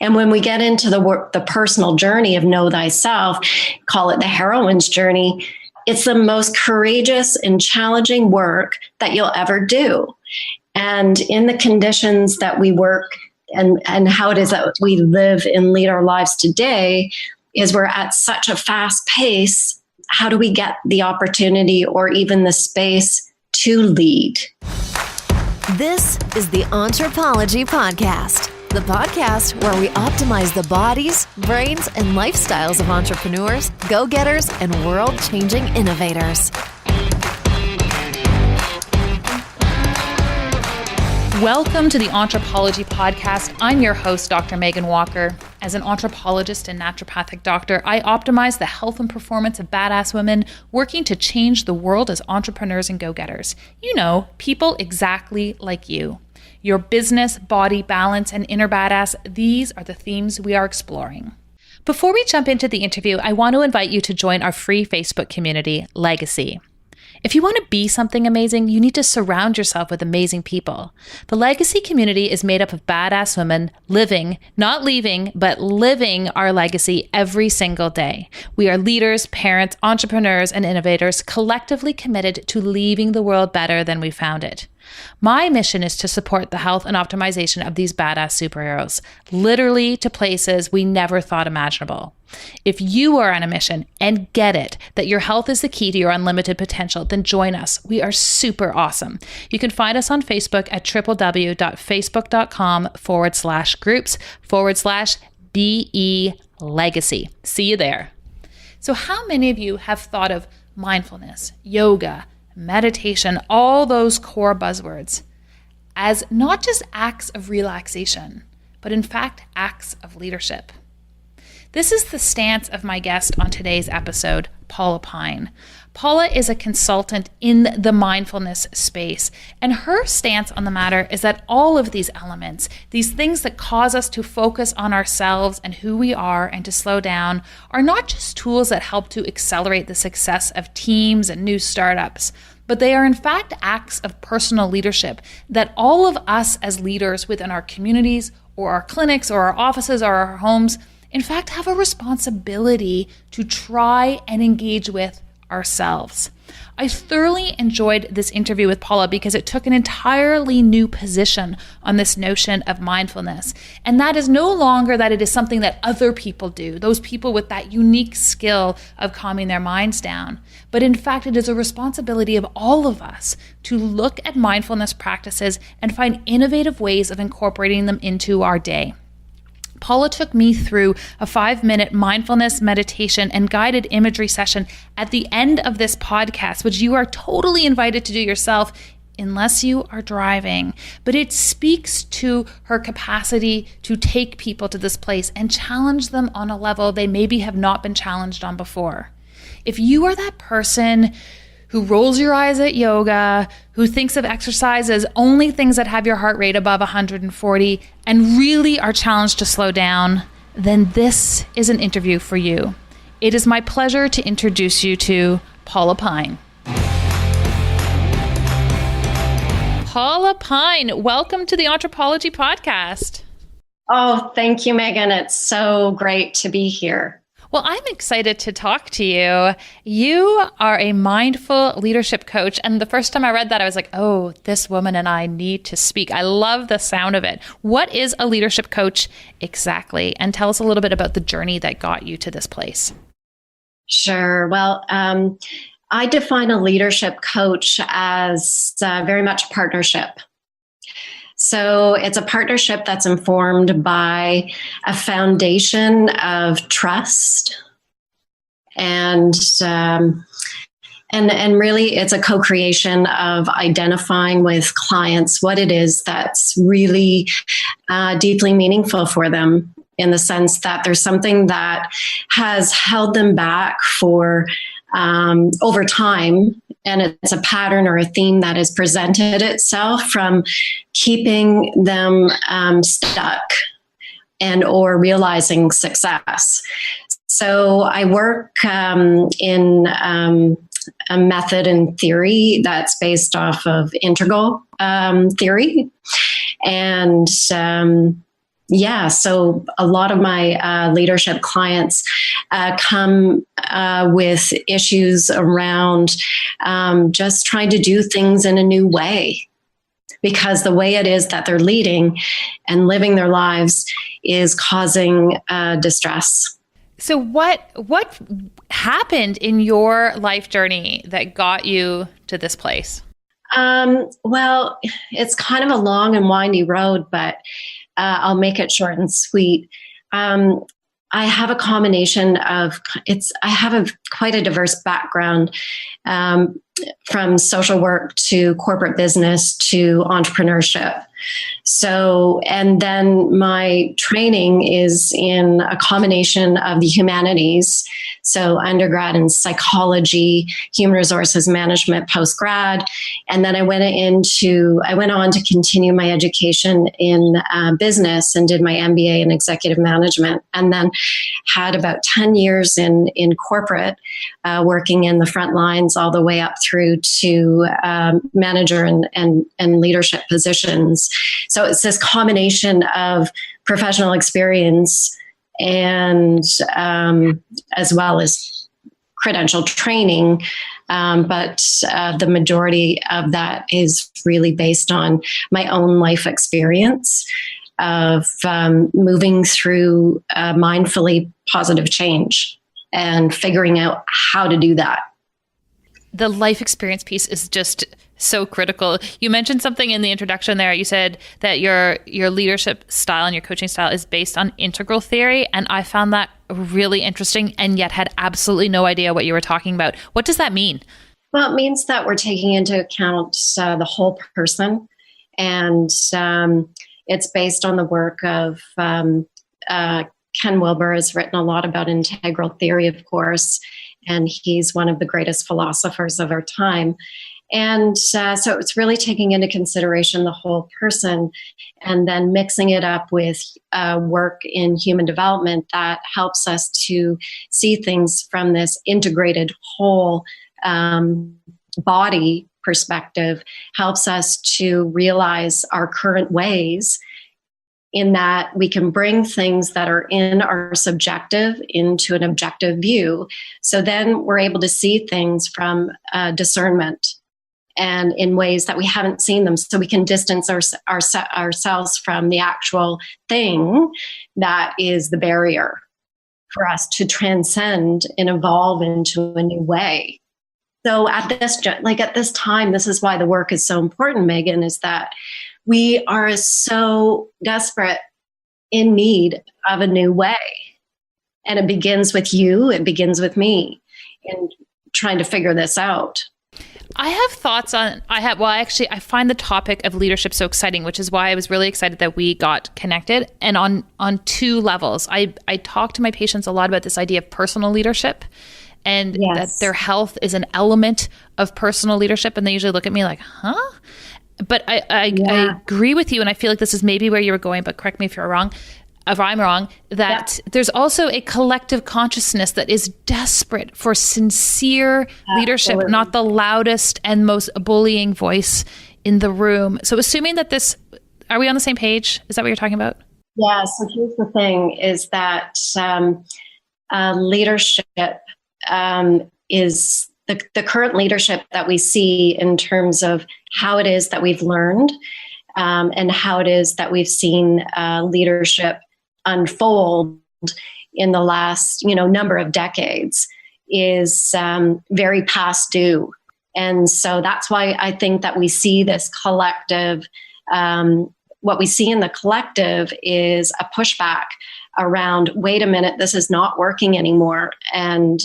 And when we get into the personal journey of know thyself, call it the heroine's journey, it's the most courageous and challenging work that you'll ever do. And in the conditions that we work and how it is that we live and lead our lives today, is we're at such a fast pace. How do we get the opportunity or even the space to lead? This is the Anthropology Podcast, the podcast where we optimize the bodies, brains, and lifestyles of entrepreneurs, go-getters, and world-changing innovators. Welcome to the Anthropology Podcast. I'm your host, Dr. Megan Walker. As an anthropologist and naturopathic doctor, I optimize the health and performance of badass women working to change the world as entrepreneurs and go-getters. You know, people exactly like you. Your business, body, balance, and inner badass, these are the themes we are exploring. Before we jump into the interview, I want to invite you to join our free Facebook community, Legacy. If you want to be something amazing, you need to surround yourself with amazing people. The Legacy community is made up of badass women living, not leaving, but living our legacy every single day. We are leaders, parents, entrepreneurs, and innovators collectively committed to leaving the world better than we found it. My mission is to support the health and optimization of these badass superheroes, literally to places we never thought imaginable. If you are on a mission and get it that your health is the key to your unlimited potential, then join us. We are super awesome. You can find us on Facebook at www.facebook.com/groups/BE Legacy. See you there. So how many of you have thought of mindfulness, yoga, meditation, all those core buzzwords as not just acts of relaxation, but in fact, acts of leadership? This is the stance of my guest on today's episode, Paula Pyne. Paula is a consultant in the mindfulness space, and her stance on the matter is that all of these elements, these things that cause us to focus on ourselves and who we are and to slow down, are not just tools that help to accelerate the success of teams and new startups, but they are in fact acts of personal leadership that all of us as leaders within our communities or our clinics or our offices or our homes in fact have a responsibility to try and engage with ourselves. I thoroughly enjoyed this interview with Paula because it took an entirely new position on this notion of mindfulness. And that is no longer that it is something that other people do, those people with that unique skill of calming their minds down. But in fact, it is a responsibility of all of us to look at mindfulness practices and find innovative ways of incorporating them into our day. Paula took me through a 5-minute mindfulness meditation and guided imagery session at the end of this podcast, which you are totally invited to do yourself unless you are driving. But it speaks to her capacity to take people to this place and challenge them on a level they maybe have not been challenged on before. If you are that person who rolls your eyes at yoga, who thinks of exercise as only things that have your heart rate above 140 and really are challenged to slow down, then this is an interview for you. It is my pleasure to introduce you to Paula Pyne. Paula Pyne, welcome to the Anthropology Podcast. Oh, thank you, Megan. It's so great to be here. Well, I'm excited to talk to you. You are a mindful leadership coach. And the first time I read that, I was like, oh, this woman and I need to speak. I love the sound of it. What is a leadership coach exactly? And tell us a little bit about the journey that got you to this place. Sure. Well, I define a leadership coach as very much a partnership. So it's a partnership that's informed by a foundation of trust, and really it's a co-creation of identifying with clients what it is that's really deeply meaningful for them, in the sense that there's something that has held them back for over time. And it's a pattern or a theme that has presented itself from keeping them stuck and or realizing success. So I work in a method and theory that's based off of integral theory. And Yeah, so a lot of my leadership clients come with issues around just trying to do things in a new way, because the way it is that they're leading and living their lives is causing distress. So what happened in your life journey that got you to this place? Well, it's kind of a long and windy road, but I'll make it short and sweet. I have a combination of I have quite a diverse background, from social work to corporate business to entrepreneurship. So, and then my training is in a combination of the humanities. So undergrad in psychology, human resources management, postgrad. And then I went on to continue my education in business and did my MBA in executive management. And then had about 10 years in corporate, working in the front lines all the way up through to manager and leadership positions. So it's this combination of professional experience and as well as credential training. But the majority of that is really based on my own life experience of moving through mindfully positive change and figuring out how to do that. The life experience piece is just so critical. You mentioned something in the introduction there. You said that your leadership style and your coaching style is based on integral theory. And I found that really interesting and yet had absolutely no idea what you were talking about. What does that mean? Well, it means that we're taking into account the whole person. And it's based on the work of Ken Wilber has written a lot about integral theory, of course, and he's one of the greatest philosophers of our time. And so it's really taking into consideration the whole person and then mixing it up with work in human development that helps us to see things from this integrated whole body perspective, helps us to realize our current ways, in that we can bring things that are in our subjective into an objective view. So then we're able to see things from discernment and in ways that we haven't seen them. So we can distance ourselves from the actual thing that is the barrier for us to transcend and evolve into a new way. So at this time, this is why the work is so important, Megan, is that we are so desperate in need of a new way. And it begins with you, it begins with me in trying to figure this out. I have thoughts on, I find the topic of leadership so exciting, which is why I was really excited that we got connected. And on two levels, I talk to my patients a lot about this idea of personal leadership and that their health is an element of personal leadership. And they usually look at me like, huh? But I agree with you. And I feel like this is maybe where you were going, but correct me if I'm wrong, that there's also a collective consciousness that is desperate for sincere leadership, not the loudest and most bullying voice in the room. So assuming that are we on the same page? Is that what you're talking about? Yeah. So here's the thing is that leadership is the current leadership that we see in terms of how it is that we've learned and how it is that we've seen leadership unfold in the last number of decades is very past due. And so that's why I think that we see this collective, what we see in the collective is a pushback around, wait a minute, this is not working anymore. And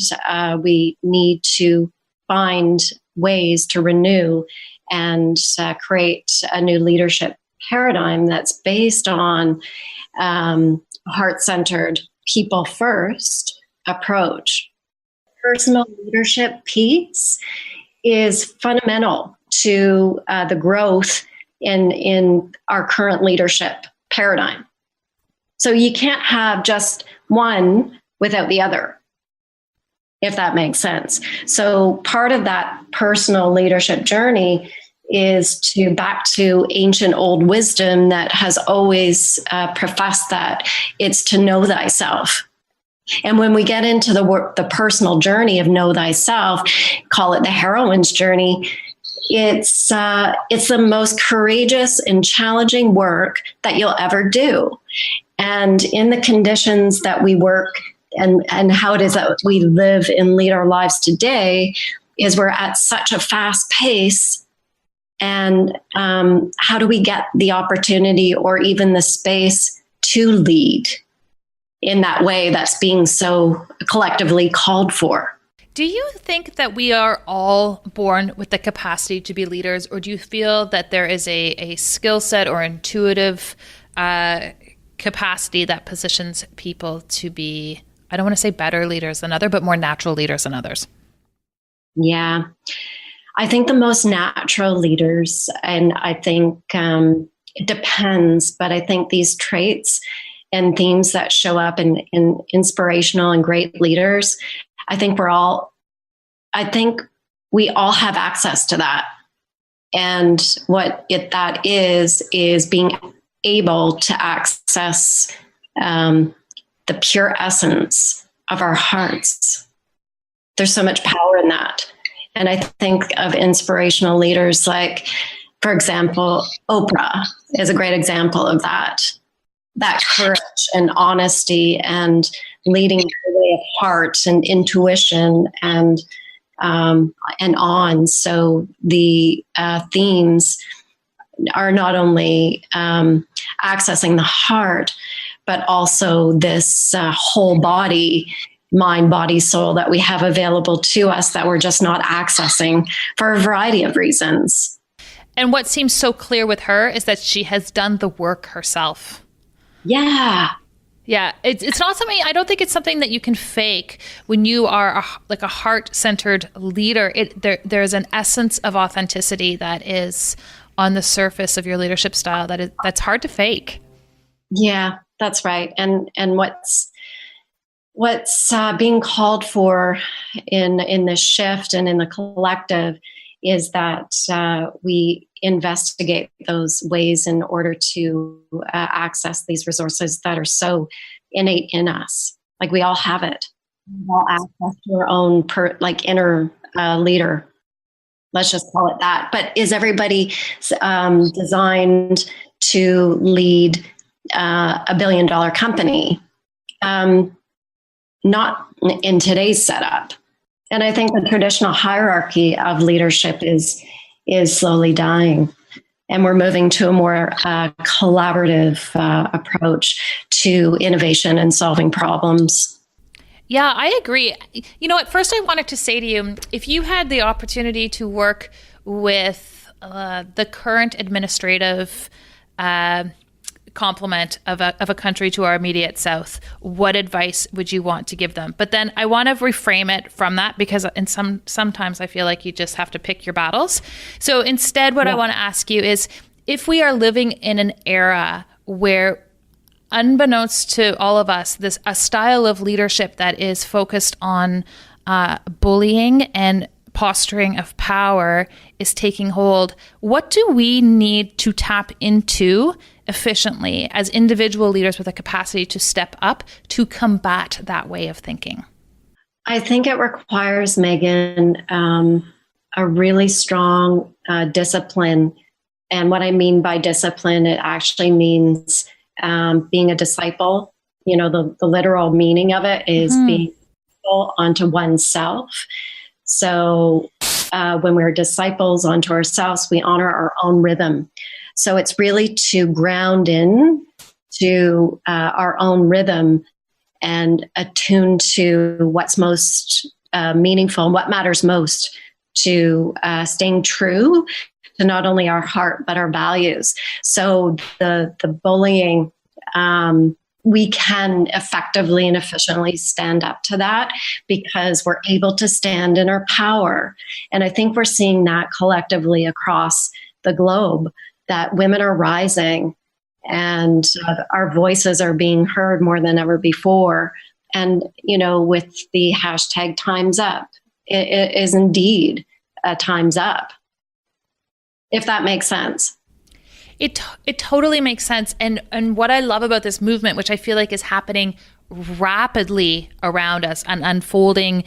we need to find ways to renew and create a new leadership paradigm that's based on heart-centered, people-first approach. Personal leadership piece is fundamental to the growth in our current leadership paradigm. So you can't have just one without the other, if that makes sense. So part of that personal leadership journey is to back to ancient old wisdom that has always professed that it's to know thyself. And when we get into the personal journey of know thyself, call it the heroine's journey, it's the most courageous and challenging work that you'll ever do. And in the conditions that we work and how it is that we live and lead our lives today, is we're at such a fast pace. And how do we get the opportunity or even the space to lead in that way that's being so collectively called for? Do you think that we are all born with the capacity to be leaders, or do you feel that there is a skill set or intuitive capacity that positions people to be, I don't want to say better leaders than others, but more natural leaders than others? Yeah. I think the most natural leaders, and I think it depends, but I think these traits and themes that show up in inspirational and great leaders, I think we all have access to that. And what that is being able to access the pure essence of our hearts. There's so much power in that. And I think of inspirational leaders like, for example, Oprah is a great example of that courage and honesty and leading the way of heart and intuition and on. So the themes are not only accessing the heart, but also this whole body, mind, body, soul that we have available to us that we're just not accessing for a variety of reasons. And what seems so clear with her is that she has done the work herself. Yeah. Yeah. It's not something, I don't think it's something that you can fake when you are a heart-centered leader. There's an essence of authenticity that is on the surface of your leadership style that's hard to fake. Yeah, that's right. And what's being called for in this shift and in the collective is that we investigate those ways in order to access these resources that are so innate in us. Like we all have it. We all access to our own inner leader. Let's just call it that. But is everybody designed to lead $1 billion company? Not in today's setup. And I think the traditional hierarchy of leadership is slowly dying. And we're moving to a more collaborative approach to innovation and solving problems. Yeah, I agree. You know, at first I wanted to say to you, if you had the opportunity to work with the current administrative complement of a country to our immediate south, what advice would you want to give them? But then I want to reframe it from that, because sometimes I feel like you just have to pick your battles. So instead, what I want to ask you is, if we are living in an era where, unbeknownst to all of us, a style of leadership that is focused on bullying and posturing of power is taking hold, what do we need to tap into efficiently as individual leaders with a capacity to step up to combat that way of thinking? I think it requires, Megan, a really strong discipline. And what I mean by discipline, it actually means being a disciple. You know, the literal meaning of it is being disciple onto oneself. So when we're disciples onto ourselves, we honor our own rhythm. So it's really to ground in to our own rhythm and attune to what's most meaningful and what matters most, to staying true to not only our heart, but our values. So the bullying, we can effectively and efficiently stand up to that because we're able to stand in our power. And I think we're seeing that collectively across the globe, that women are rising and our voices are being heard more than ever before. And, you know, with the hashtag Time's Up, it is indeed a time's up. if that makes sense. It totally makes sense. And what I love about this movement, which I feel like is happening rapidly around us and unfolding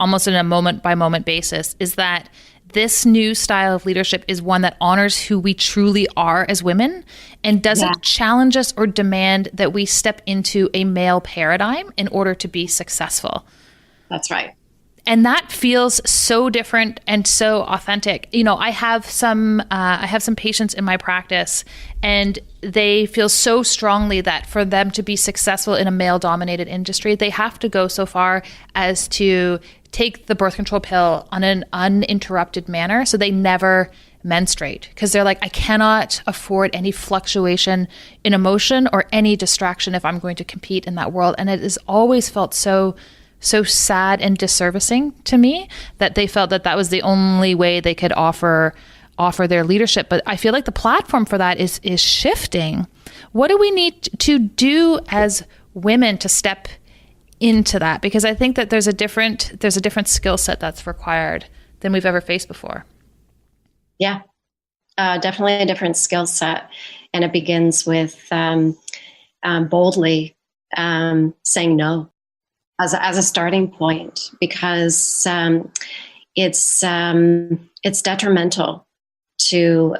almost in a moment by moment basis, is that this new style of leadership is one that honors who we truly are as women and doesn't challenge us or demand that we step into a male paradigm in order to be successful. That's right. And that feels so different and so authentic. You know, I have some patients in my practice, and they feel so strongly that for them to be successful in a male-dominated industry, they have to go so far as to take the birth control pill on an uninterrupted manner, so they never menstruate, because they're like, I cannot afford any fluctuation in emotion or any distraction if I'm going to compete in that world. And it has always felt so sad and disservicing to me that they felt that was the only way they could offer their leadership. But I feel like the platform for that is shifting. What do we need to do as women to step into that? Because I think that there's a different skill set that's required than we've ever faced before. Yeah, definitely a different skill set. And it begins with boldly saying no as a starting point, because it's detrimental to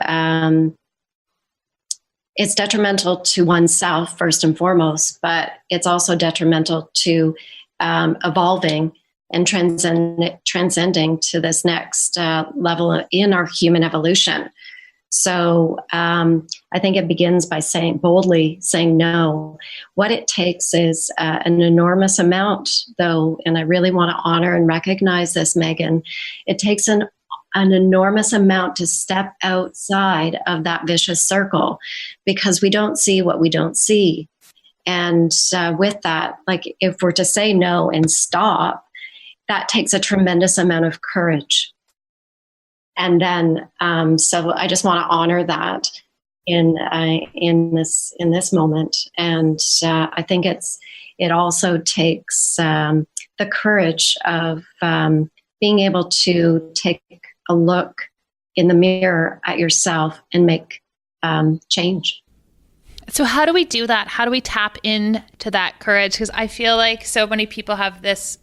oneself first and foremost, but it's also detrimental to evolving and transcending to this next level in our human evolution. So I think it begins by boldly saying no. What it takes is an enormous amount, though, and I really want to honor and recognize this, Megan. It takes an enormous amount to step outside of that vicious circle, because we don't see what we don't see. And with that, like, if we're to say no and stop, that takes a tremendous amount of courage. And then, so I just want to honor that in this moment. And I think it also takes the courage of being able to take a look in the mirror at yourself and make change. So how do we do that? How do we tap into that courage? Because I feel like so many people have this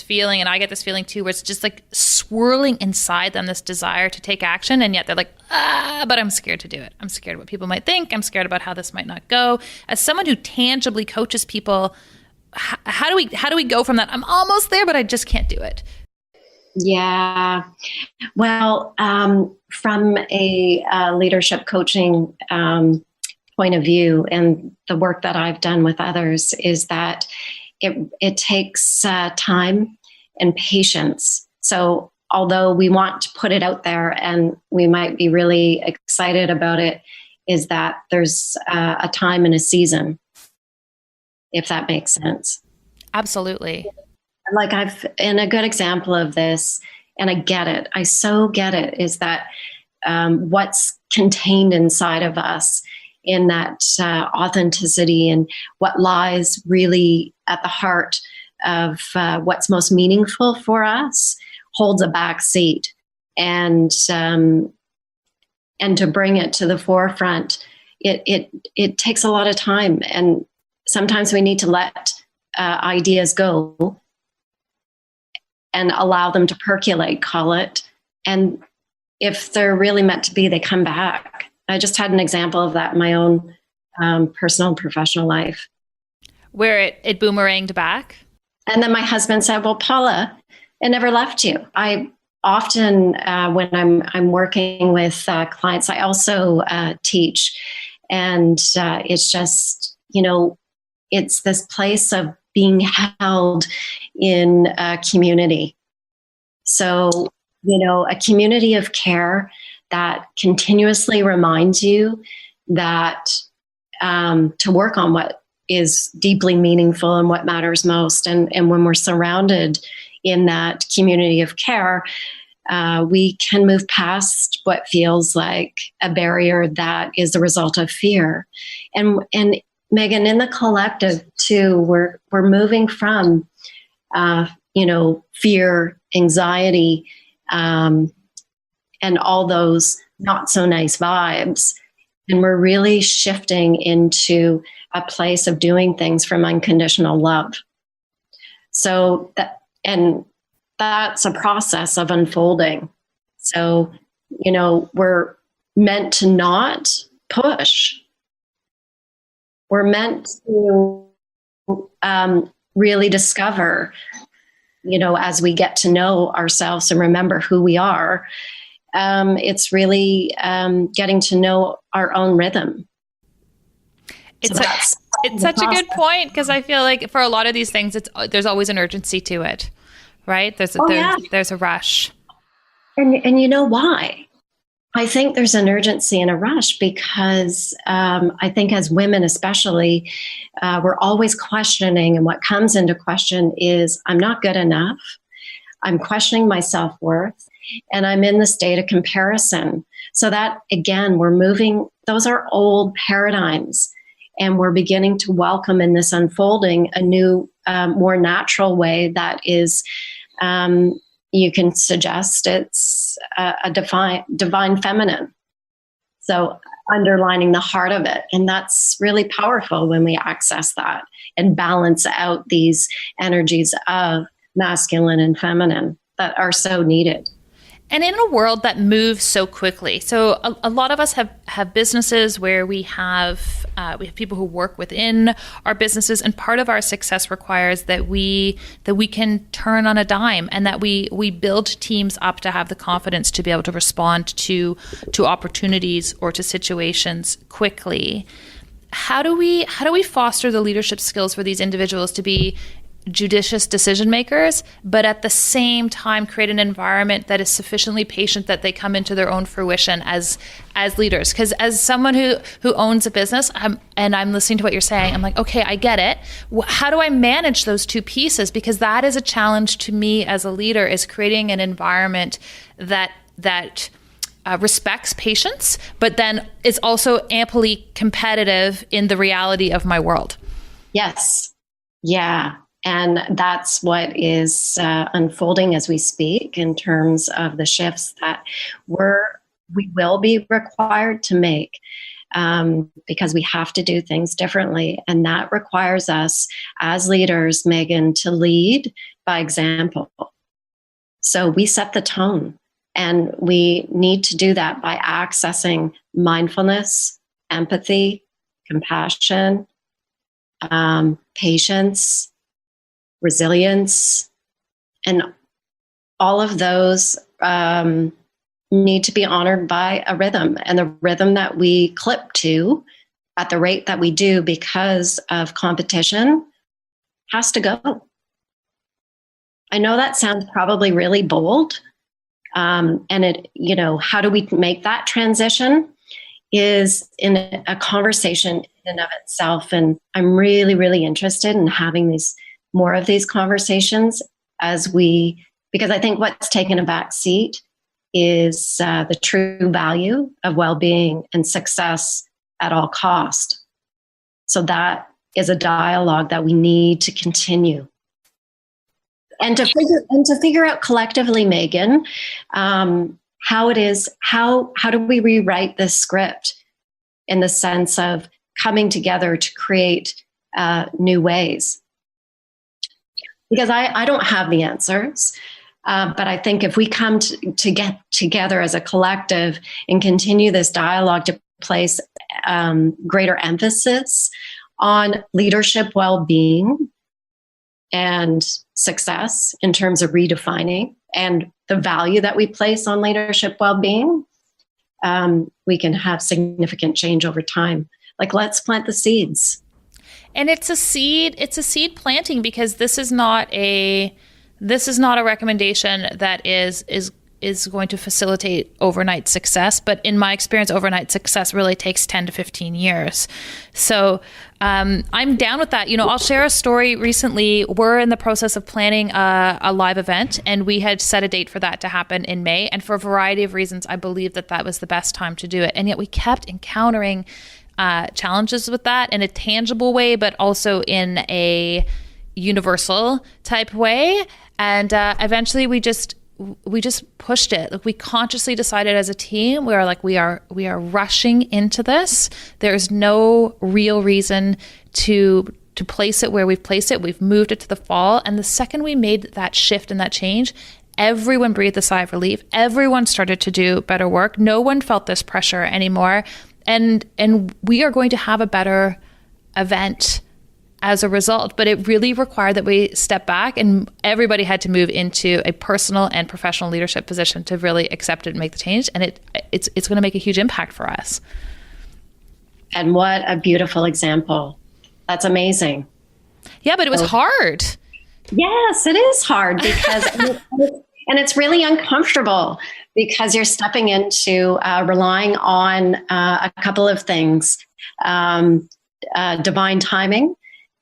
feeling, and I get this feeling too, where it's just like swirling inside them, this desire to take action, and yet they're like, but I'm scared to do it. I'm scared of what people might think. I'm scared about how this might not go. As someone who tangibly coaches people, how do we go from that? I'm almost there, but I just can't do it. Yeah. Well, from a leadership coaching point of view, and the work that I've done with others, is that it takes time and patience. So although we want to put it out there and we might be really excited about it, is that there's a time and a season, if that makes sense. Absolutely. Like and a good example of this, and I get it, I so get it, is that what's contained inside of us in that authenticity and what lies really at the heart of what's most meaningful for us holds a back seat. And to bring it to the forefront, it takes a lot of time. And sometimes we need to let ideas go and allow them to percolate, call it. And if they're really meant to be, they come back. I just had an example of that in my own personal and professional life. Where it boomeranged back? And then my husband said, well, Paula, it never left you. I often, when I'm working with clients, I also teach. And it's just, it's this place of being held in a community. So, a community of care that continuously reminds you that to work on what is deeply meaningful and what matters most. And when we're surrounded in that community of care, we can move past what feels like a barrier that is the result of fear. And Megan, in the collective too, we're moving from fear, anxiety, and all those not so nice vibes. And we're really shifting into a place of doing things from unconditional love. So that's a process of unfolding. So, we're meant to not push. We're meant to really discover, as we get to know ourselves and remember who we are. It's really getting to know our own rhythm. It's such a good point, because I feel like for a lot of these things, there's always an urgency to it, right? There's a rush. And you know why? I think there's an urgency and a rush because I think as women especially, we're always questioning, and what comes into question is, I'm not good enough. I'm questioning my self-worth, and I'm in the state of comparison. So that, again, we're moving, those are old paradigms, and we're beginning to welcome in this unfolding a new, more natural way that is, you can suggest it's a divine feminine. So underlining the heart of it. And that's really powerful when we access that and balance out these energies of masculine and feminine that are so needed. And in a world that moves so quickly, so a lot of us have businesses where we have people who work within our businesses, and part of our success requires that we can turn on a dime, and that we build teams up to have the confidence to be able to respond to opportunities or to situations quickly. How do we foster the leadership skills for these individuals to be judicious decision makers, but at the same time create an environment that is sufficiently patient that they come into their own fruition as leaders? Because as someone who owns a business, I'm listening to what you're saying, I'm like, okay, I get it. How do I manage those two pieces? Because that is a challenge to me as a leader, is creating an environment that respects patience, but then is also amply competitive in the reality of my world. Yes. Yeah. And that's what is unfolding as we speak in terms of the shifts that we will be required to make, because we have to do things differently. And that requires us as leaders, Megan, to lead by example. So we set the tone, and we need to do that by accessing mindfulness, empathy, compassion, patience, resilience, and all of those need to be honored by a rhythm, and the rhythm that we clip to at the rate that we do because of competition has to go. I know that sounds probably really bold, and how do we make that transition is in a conversation in and of itself. And I'm really, really interested in having more of these conversations because I think what's taken a back seat is the true value of well-being and success at all cost. So that is a dialogue that we need to continue. And to figure out collectively, Megan, how do we rewrite this script in the sense of coming together to create new ways? Because I don't have the answers, but I think if we come to get together as a collective and continue this dialogue to place greater emphasis on leadership well-being and success in terms of redefining and the value that we place on leadership well-being, we can have significant change over time. Like, let's plant the seeds. And it's a seed planting, because this is not a recommendation that is going to facilitate overnight success. But in my experience, overnight success really takes 10 to 15 years. So I'm down with that. I'll share a story. Recently, we're in the process of planning a live event, and we had set a date for that to happen in May. And for a variety of reasons, I believe that was the best time to do it. And yet we kept encountering challenges with that in a tangible way, but also in a universal type way. And eventually we we just pushed it. Like we consciously decided as a team, we are rushing into this. There's no real reason to place it where we've placed it. We've moved it to the fall. And the second we made that shift and that change, everyone breathed a sigh of relief. Everyone started to do better work. No one felt this pressure anymore. And we are going to have a better event as a result. But it really required that we step back, and everybody had to move into a personal and professional leadership position to really accept it and make the change. And it's going to make a huge impact for us. And what a beautiful example. That's amazing. Yeah, but it was hard. Yes, it is hard because, and it's really uncomfortable because you're stepping into relying on a couple of things, divine timing,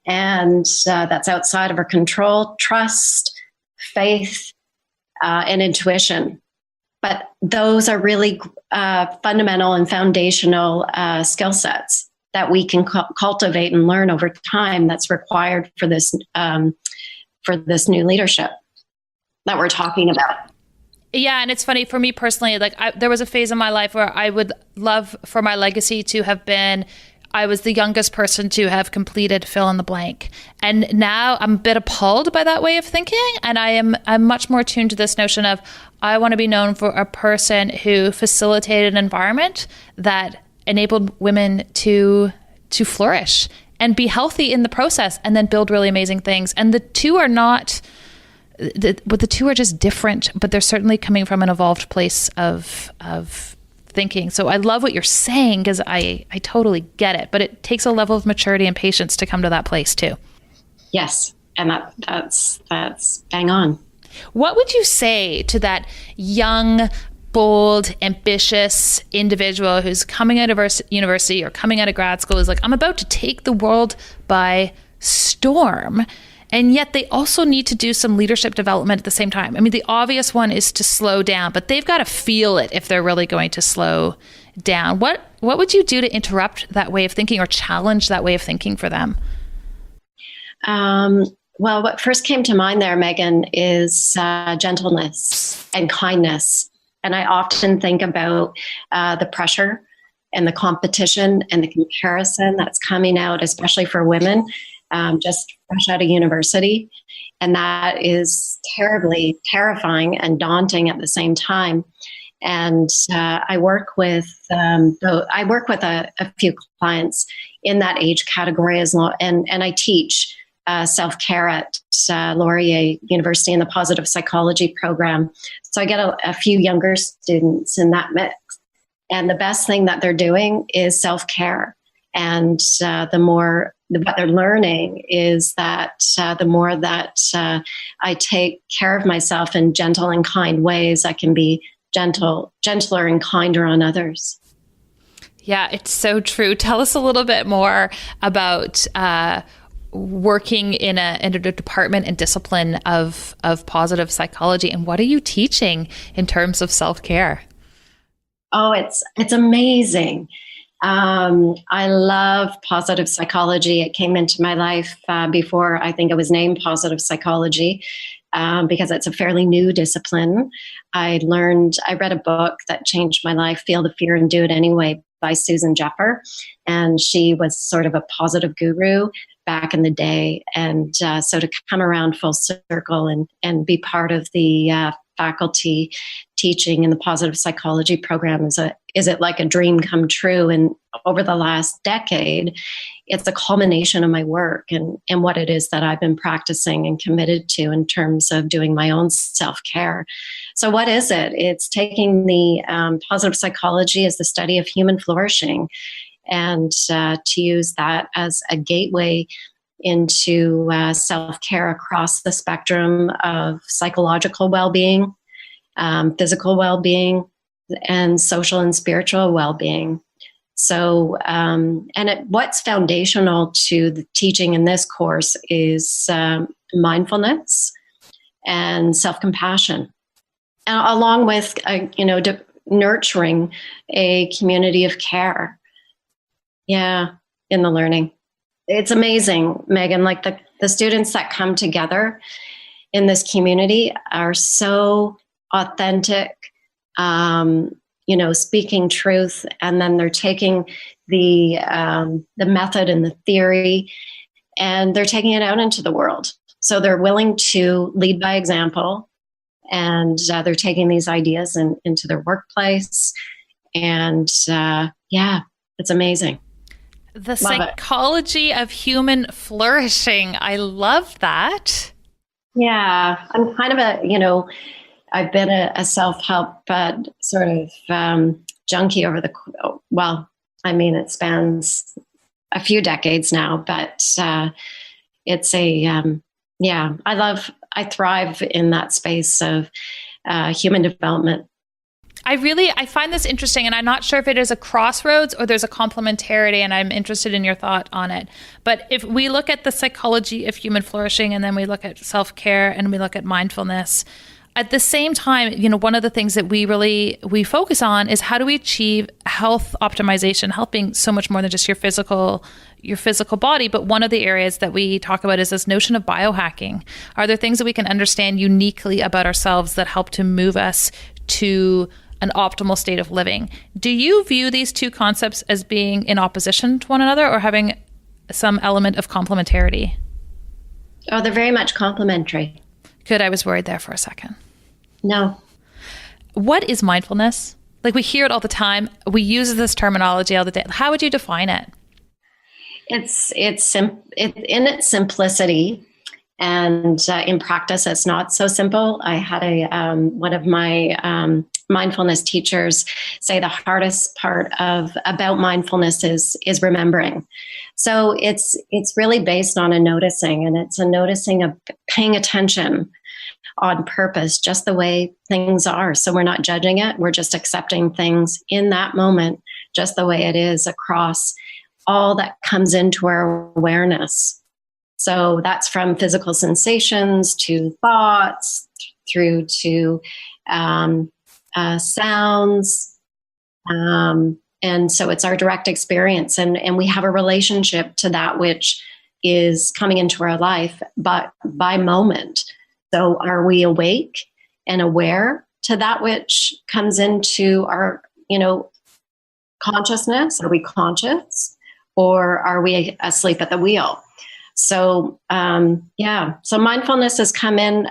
and that's outside of our control, trust, faith, and intuition. But those are really fundamental and foundational skill sets that we can cultivate and learn over time. That's required for this new leadership that we're talking about. Yeah, and it's funny for me personally. Like there was a phase in my life where I would love for my legacy to have been, I was the youngest person to have completed fill in the blank. And now I'm a bit appalled by that way of thinking. And I'm much more tuned to this notion of, I want to be known for a person who facilitated an environment that enabled women to flourish and be healthy in the process, and then build really amazing things. And the two are not, the two are just different, but they're certainly coming from an evolved place of thinking. So I love what you're saying, because I totally get it, but it takes a level of maturity and patience to come to that place too. Yes. And that's bang on. What would you say to that young, bold, ambitious individual who's coming out of university or coming out of grad school, is like, I'm about to take the world by storm, and yet they also need to do some leadership development at the same time? I mean, the obvious one is to slow down, but they've got to feel it if they're really going to slow down. What would you do to interrupt that way of thinking or challenge that way of thinking for them? Well, what first came to mind there, Megan, is gentleness and kindness. And I often think about the pressure and the competition and the comparison that's coming out, especially for women, just fresh out of university. And that is terribly terrifying and daunting at the same time. And I work with a few clients in that age category and I teach self-care at Laurier University in the positive psychology program. So I get a few younger students in that mix. And the best thing that they're doing is self-care. And what they're learning is that the more that I take care of myself in gentle and kind ways, I can be gentler and kinder on others. Yeah, it's so true. Tell us a little bit more about working in a department and discipline of positive psychology, and what are you teaching in terms of self-care? Oh, it's amazing. I love positive psychology. It came into my life before I think it was named positive psychology, because it's a fairly new discipline. I read a book that changed my life, Feel the Fear and Do It Anyway, by Susan Jeffer. And she was sort of a positive guru back in the day. And so to come around full circle and be part of the faculty teaching in the positive psychology program is it like a dream come true. And over the last decade, it's a culmination of my work and what it is that I've been practicing and committed to in terms of doing my own self-care. So what is it? It's taking the positive psychology as the study of human flourishing, and to use that as a gateway into self-care across the spectrum of psychological well-being, physical well-being, and social and spiritual well-being. So, what's foundational to the teaching in this course is mindfulness and self-compassion, and along with, nurturing a community of care. Yeah, in the learning. It's amazing, Megan, like the students that come together in this community are so authentic, speaking truth, and then they're taking the method and the theory, and they're taking it out into the world. So they're willing to lead by example, and they're taking these ideas into their workplace. And it's amazing. The psychology of human flourishing. I love that. Yeah, I'm kind of I've been a self-help sort of junkie over it spans a few decades now, but it's I thrive in that space of human development. I find this interesting, and I'm not sure if it is a crossroads or there's a complementarity, and I'm interested in your thought on it. But if we look at the psychology of human flourishing, and then we look at self-care, and we look at mindfulness, at the same time, one of the things that we focus on is how do we achieve health optimization, health being so much more than just your physical body. But one of the areas that we talk about is this notion of biohacking. Are there things that we can understand uniquely about ourselves that help to move us to an optimal state of living? Do you view these two concepts as being in opposition to one another or having some element of complementarity? Oh, they're very much complementary. Good. I was worried there for a second. No. What is mindfulness? Like, we hear it all the time. We use this terminology all the day. How would you define it? It's in its simplicity, and in practice, it's not so simple. I had one of my mindfulness teachers say the hardest part about mindfulness is remembering. So it's really based on a noticing, and it's a noticing of paying attention on purpose, just the way things are. So we're not judging it. We're just accepting things in that moment, just the way it is, across all that comes into our awareness. So that's from physical sensations to thoughts, through to sounds. And so it's our direct experience, and we have a relationship to that which is coming into our life, but by moment. So are we awake and aware to that which comes into our, consciousness? Are we conscious, or are we asleep at the wheel? So, so mindfulness has come in,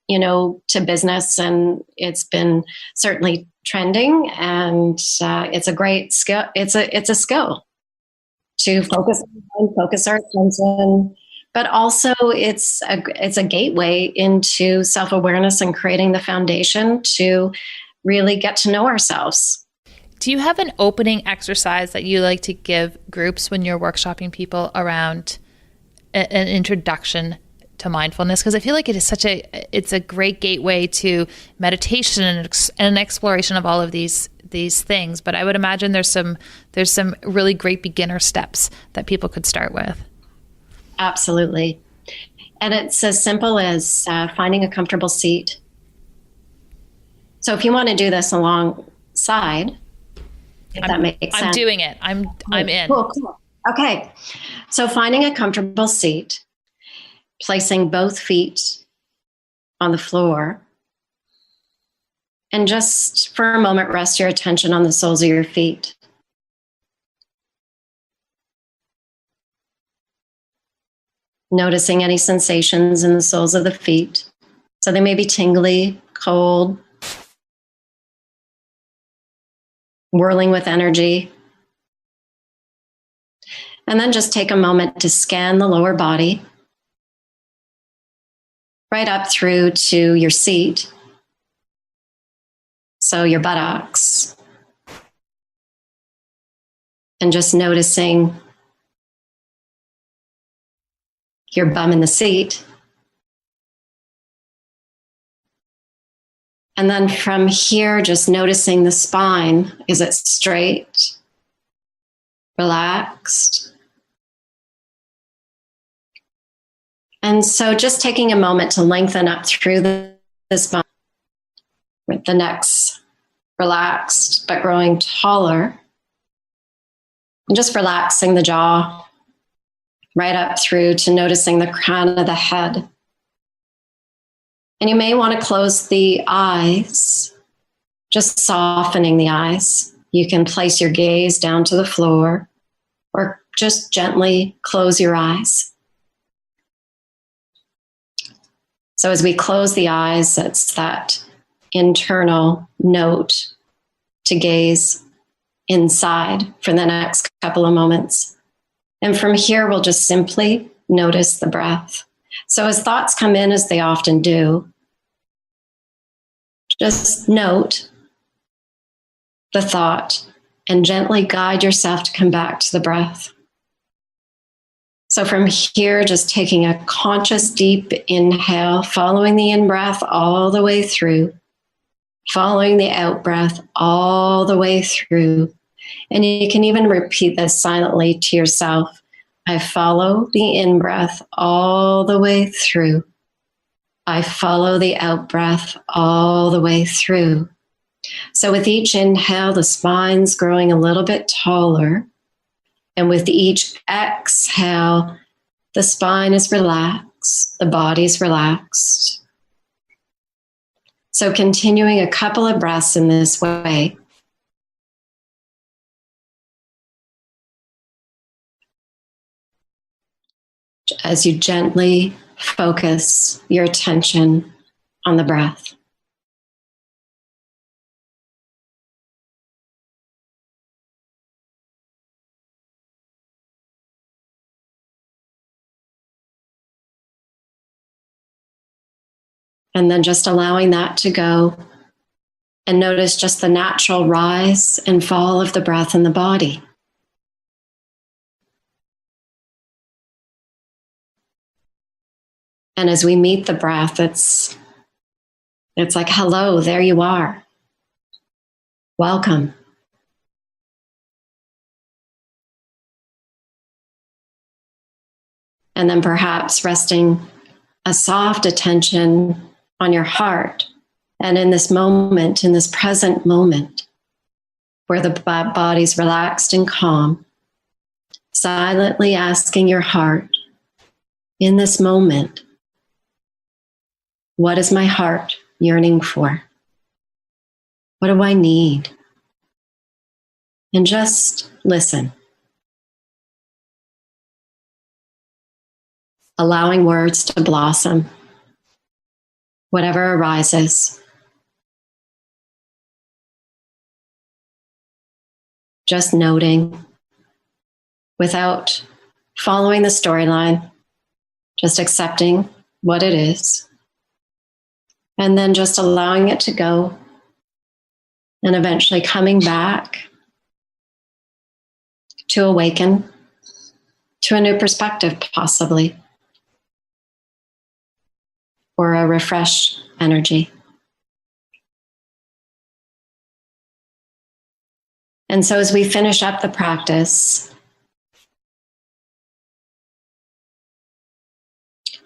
to business, and it's been certainly trending, and it's a great skill. It's a skill to focus our attention, but also it's a gateway into self-awareness and creating the foundation to really get to know ourselves. Do you have an opening exercise that you like to give groups when you're workshopping people around an introduction to mindfulness? Because I feel like it's a great gateway to meditation and an exploration of all of these things. But I would imagine there's some really great beginner steps that people could start with. Absolutely. And it's as simple as finding a comfortable seat. So if you want to do this alongside, that makes sense. I'm doing it. I'm in. Cool. Okay. So finding a comfortable seat, placing both feet on the floor, and just for a moment, rest your attention on the soles of your feet. Noticing any sensations in the soles of the feet. So they may be tingly, cold, whirling with energy. And then just take a moment to scan the lower body, right up through to your seat. So your buttocks. And just noticing your bum in the seat. And then from here, just noticing the spine. Is it straight? Relaxed? And so just taking a moment to lengthen up through the spine, with the necks relaxed but growing taller. And just relaxing the jaw right up through to noticing the crown of the head. And you may want to close the eyes, just softening the eyes. You can place your gaze down to the floor or just gently close your eyes. So as we close the eyes, it's that internal note to gaze inside for the next couple of moments. And from here, we'll just simply notice the breath. So as thoughts come in, as they often do, just note the thought and gently guide yourself to come back to the breath. So from here, just taking a conscious deep inhale, following the in-breath all the way through, following the out-breath all the way through. And you can even repeat this silently to yourself. I follow the in-breath all the way through. I follow the out-breath all the way through. So with each inhale, the spine's growing a little bit taller. And with each exhale, the spine is relaxed, the body's relaxed. So continuing a couple of breaths in this way. As you gently focus your attention on the breath. And then just allowing that to go, and notice just the natural rise and fall of the breath in the body. And as we meet the breath, it's like, hello, there you are. Welcome. And then perhaps resting a soft attention on your heart. And in this moment, in this present moment, where the body's relaxed and calm, silently asking your heart, in this moment, what is my heart yearning for? What do I need? And just listen. Allowing words to blossom. Whatever arises. Just noting without following the storyline, just accepting what it is, and then just allowing it to go, and eventually coming back to awaken to a new perspective, possibly, or a refreshed energy. And so as we finish up the practice,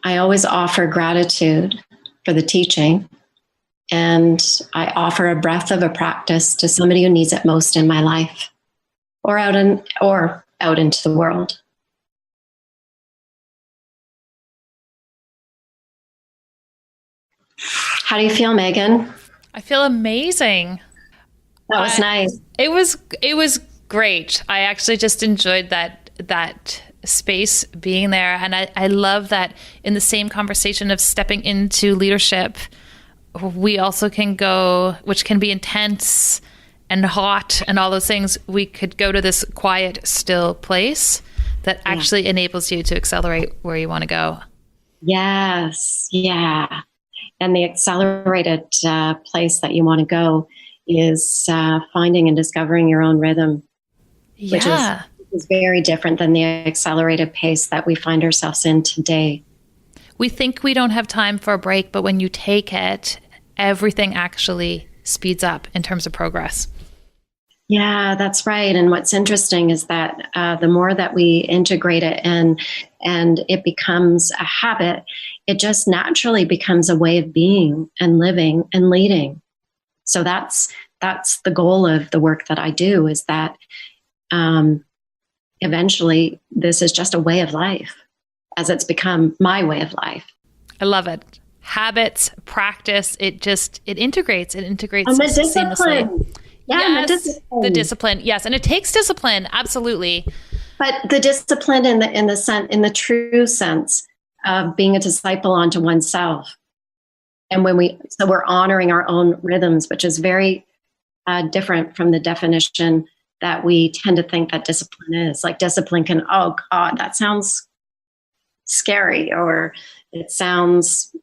I always offer gratitude for the teaching, and I offer a breath of a practice to somebody who needs it most in my life, or out into the world. How do you feel, Megan? I feel amazing. That was nice. It was great. I actually just enjoyed that space being there. And I love that in the same conversation of stepping into leadership, we also can go, which can be intense and hot and all those things, we could go to this quiet, still place that actually enables you to accelerate where you want to go. Yes. Yeah. And the accelerated place that you want to go is finding and discovering your own rhythm, which is very different than the accelerated pace that we find ourselves in today. We think we don't have time for a break, but when you take it, everything actually speeds up in terms of progress. Yeah, that's right. And what's interesting is that the more that we integrate it and it becomes a habit, it just naturally becomes a way of being and living and leading. So that's the goal of the work that I do, is that eventually this is just a way of life, as it's become my way of life. I love it. habits, practice. It integrates And the seamlessly. discipline. Yeah, Yes, the discipline. Yes, and it takes discipline. Absolutely. But the discipline in the true sense of being a disciple unto oneself. And we're honoring our own rhythms, which is very different from the definition that we tend to think that discipline is. Like discipline can, oh God, that sounds scary, or it sounds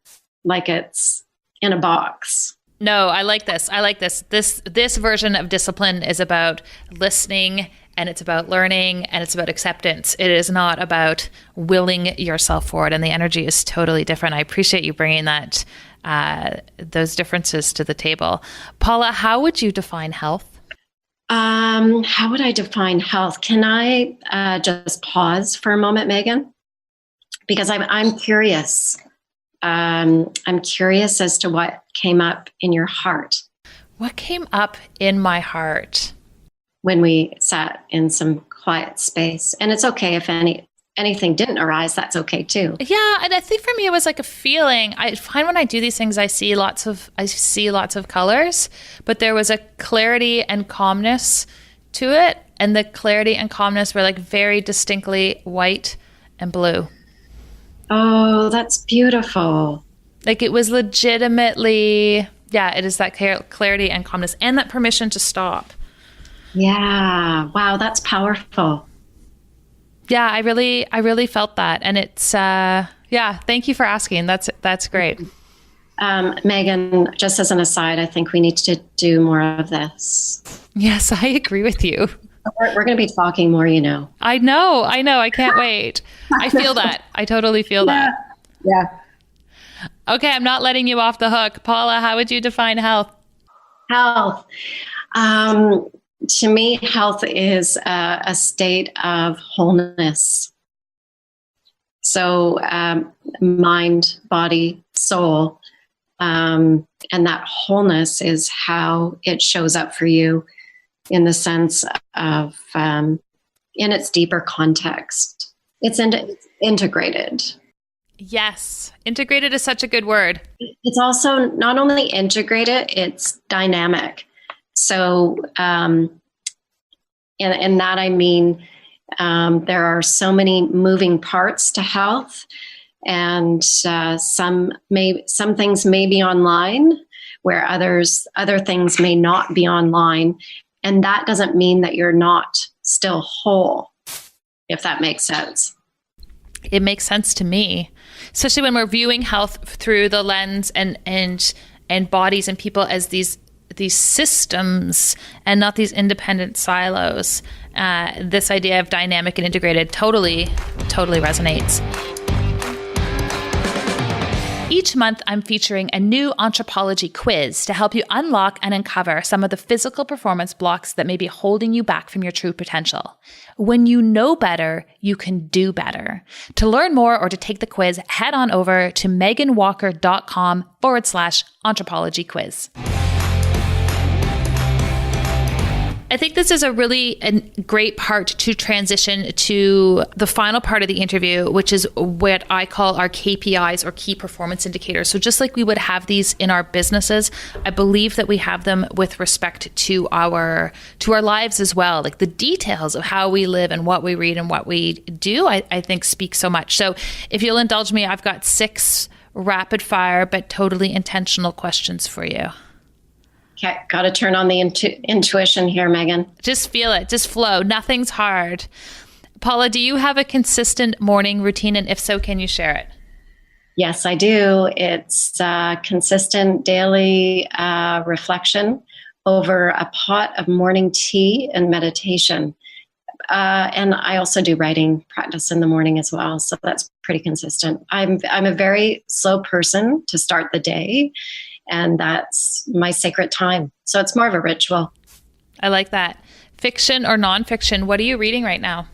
like it's in a box. No, I like this. This version of discipline is about listening, and it's about learning, and it's about acceptance. It is not about willing yourself forward, and the energy is totally different. I appreciate you bringing that those differences to the table. Paula, how would you define health? How would I define health? Can I just pause for a moment, Megan? Because I'm curious. I'm curious as to what came up in your heart. What came up in my heart? When we sat in some quiet space. And it's okay if anything didn't arise, that's okay too. Yeah, and I think for me it was like a feeling. I find when I do these things, I see lots of colors, but there was a clarity and calmness to it, and the clarity and calmness were like very distinctly white and blue. Oh, that's beautiful. Like it was legitimately, yeah, it is that clarity and calmness and that permission to stop. Yeah. Wow, that's powerful. Yeah, I really felt that. And it's, thank you for asking. That's great. Megan, just as an aside, I think we need to do more of this. Yes, I agree with you. We're going to be talking more, you know. I know. I can't wait. I feel that. I totally feel that. Yeah. Okay, I'm not letting you off the hook. Paula, how would you define health? Health. To me, health is a state of wholeness. So mind, body, soul. And that wholeness is how it shows up for you in the sense of, in its deeper context. It's integrated. Yes. Integrated is such a good word. It's also not only integrated, it's dynamic. So, in that I mean, there are so many moving parts to health, and some things may be online, where other things may not be online, and that doesn't mean that you're not still whole, if that makes sense. It makes sense to me, especially when we're viewing health through the lens and bodies and people as these systems and not these independent silos. This idea of dynamic and integrated totally resonates. Each month, I'm featuring a new anthropology quiz to help you unlock and uncover some of the physical performance blocks that may be holding you back from your true potential. When you know better, you can do better. To learn more or to take the quiz, head on over to meganwalker.com/anthropology quiz. I think this is a great part to transition to the final part of the interview, which is what I call our KPIs or key performance indicators. So just like we would have these in our businesses, I believe that we have them with respect to our lives as well. Like the details of how we live and what we read and what we do, I think speak so much. So if you'll indulge me, I've got 6 rapid fire but totally intentional questions for you. Okay, got to turn on the intuition here, Megan. Just feel it. Just flow. Nothing's hard. Paula, do you have a consistent morning routine? And if so, can you share it? Yes, I do. It's consistent daily reflection over a pot of morning tea and meditation. And I also do writing practice in the morning as well. So that's pretty consistent. I'm a very slow person to start the day. And that's my sacred time. So it's more of a ritual. I like that. Fiction or nonfiction? What are you reading right now?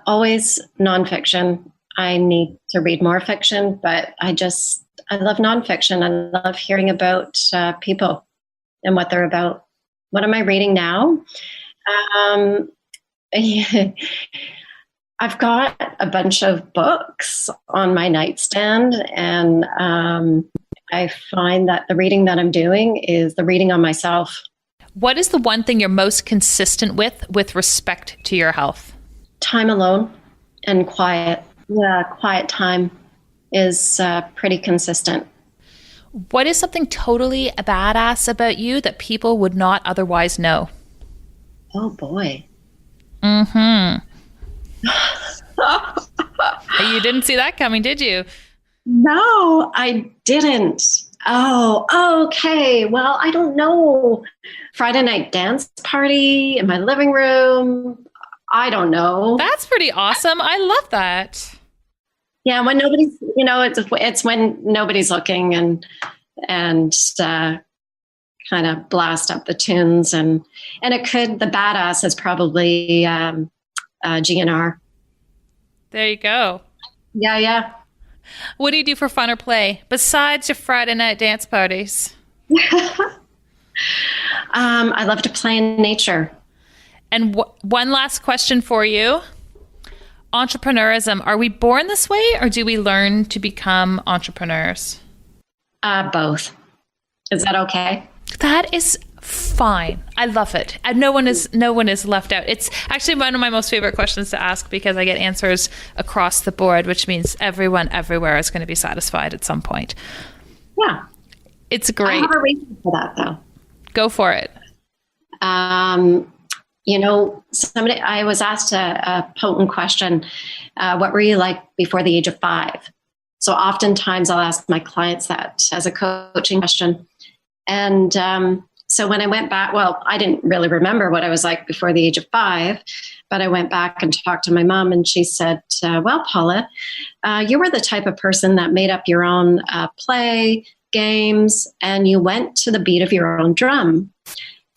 Always nonfiction. I need to read more fiction, but I love nonfiction. I love hearing about people and what they're about. What am I reading now? I've got a bunch of books on my nightstand, and I find that the reading that I'm doing is the reading on myself. What is the one thing you're most consistent with respect to your health? Time alone and quiet. Yeah, quiet time is pretty consistent. What is something totally badass about you that people would not otherwise know? Oh, boy. Mm-hmm. You didn't see that coming, did you? No, I didn't. Oh, okay. Well, I don't know. Friday night dance party in my living room. I don't know. That's pretty awesome. I love that. Yeah, when nobody's, it's when nobody's looking, and kind of blast up the tunes, and the badass is probably GNR. There you go. Yeah. What do you do for fun or play besides your Friday night dance parties? I love to play in nature. And one last question for you. Entrepreneurism, are we born this way, or do we learn to become entrepreneurs? Both. Is that okay? That is fine. I love it. And no one is left out. It's actually one of my most favorite questions to ask, because I get answers across the board, which means everyone everywhere is going to be satisfied at some point. Yeah. It's great. I have a reason for that, though. Go for it. I was asked a potent question. What were you like before the age of 5? So oftentimes I'll ask my clients that as a coaching question. And so when I went back, well, I didn't really remember what I was like before the age of 5, but I went back and talked to my mom, and she said, well, Paula, you were the type of person that made up your own play, games, and you went to the beat of your own drum.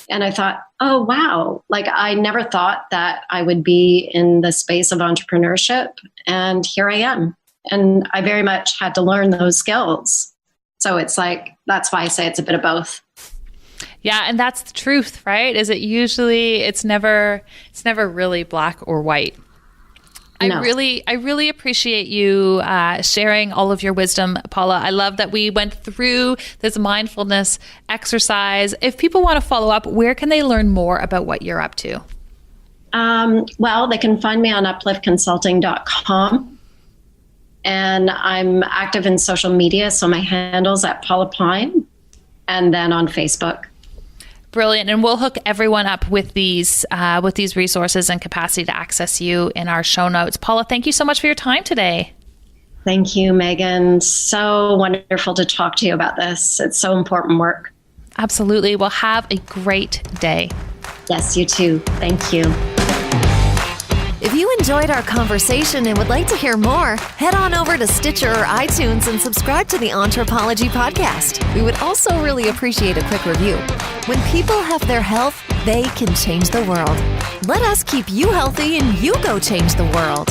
And I thought, oh, wow, like I never thought that I would be in the space of entrepreneurship. And here I am. And I very much had to learn those skills. So it's like, that's why I say it's a bit of both. Yeah, and that's the truth, right? Is it usually it's never really black or white. No. I really appreciate you sharing all of your wisdom, Paula. I love that we went through this mindfulness exercise. If people want to follow up, where can they learn more about what you're up to? Well, they can find me on upliftconsulting.com. And I'm active in social media, so my handle's at Paula Pyne, and then on Facebook. Brilliant. And we'll hook everyone up with these resources and capacity to access you in our show notes. Paula, thank you so much for your time today. Thank you, Megan. So wonderful to talk to you about this. It's so important work. Absolutely. Well, have a great day. Yes, you too. Thank you. If you enjoyed our conversation and would like to hear more, head on over to Stitcher or iTunes and subscribe to the Anthropology Podcast. We would also really appreciate a quick review. When people have their health, they can change the world. Let us keep you healthy and you go change the world.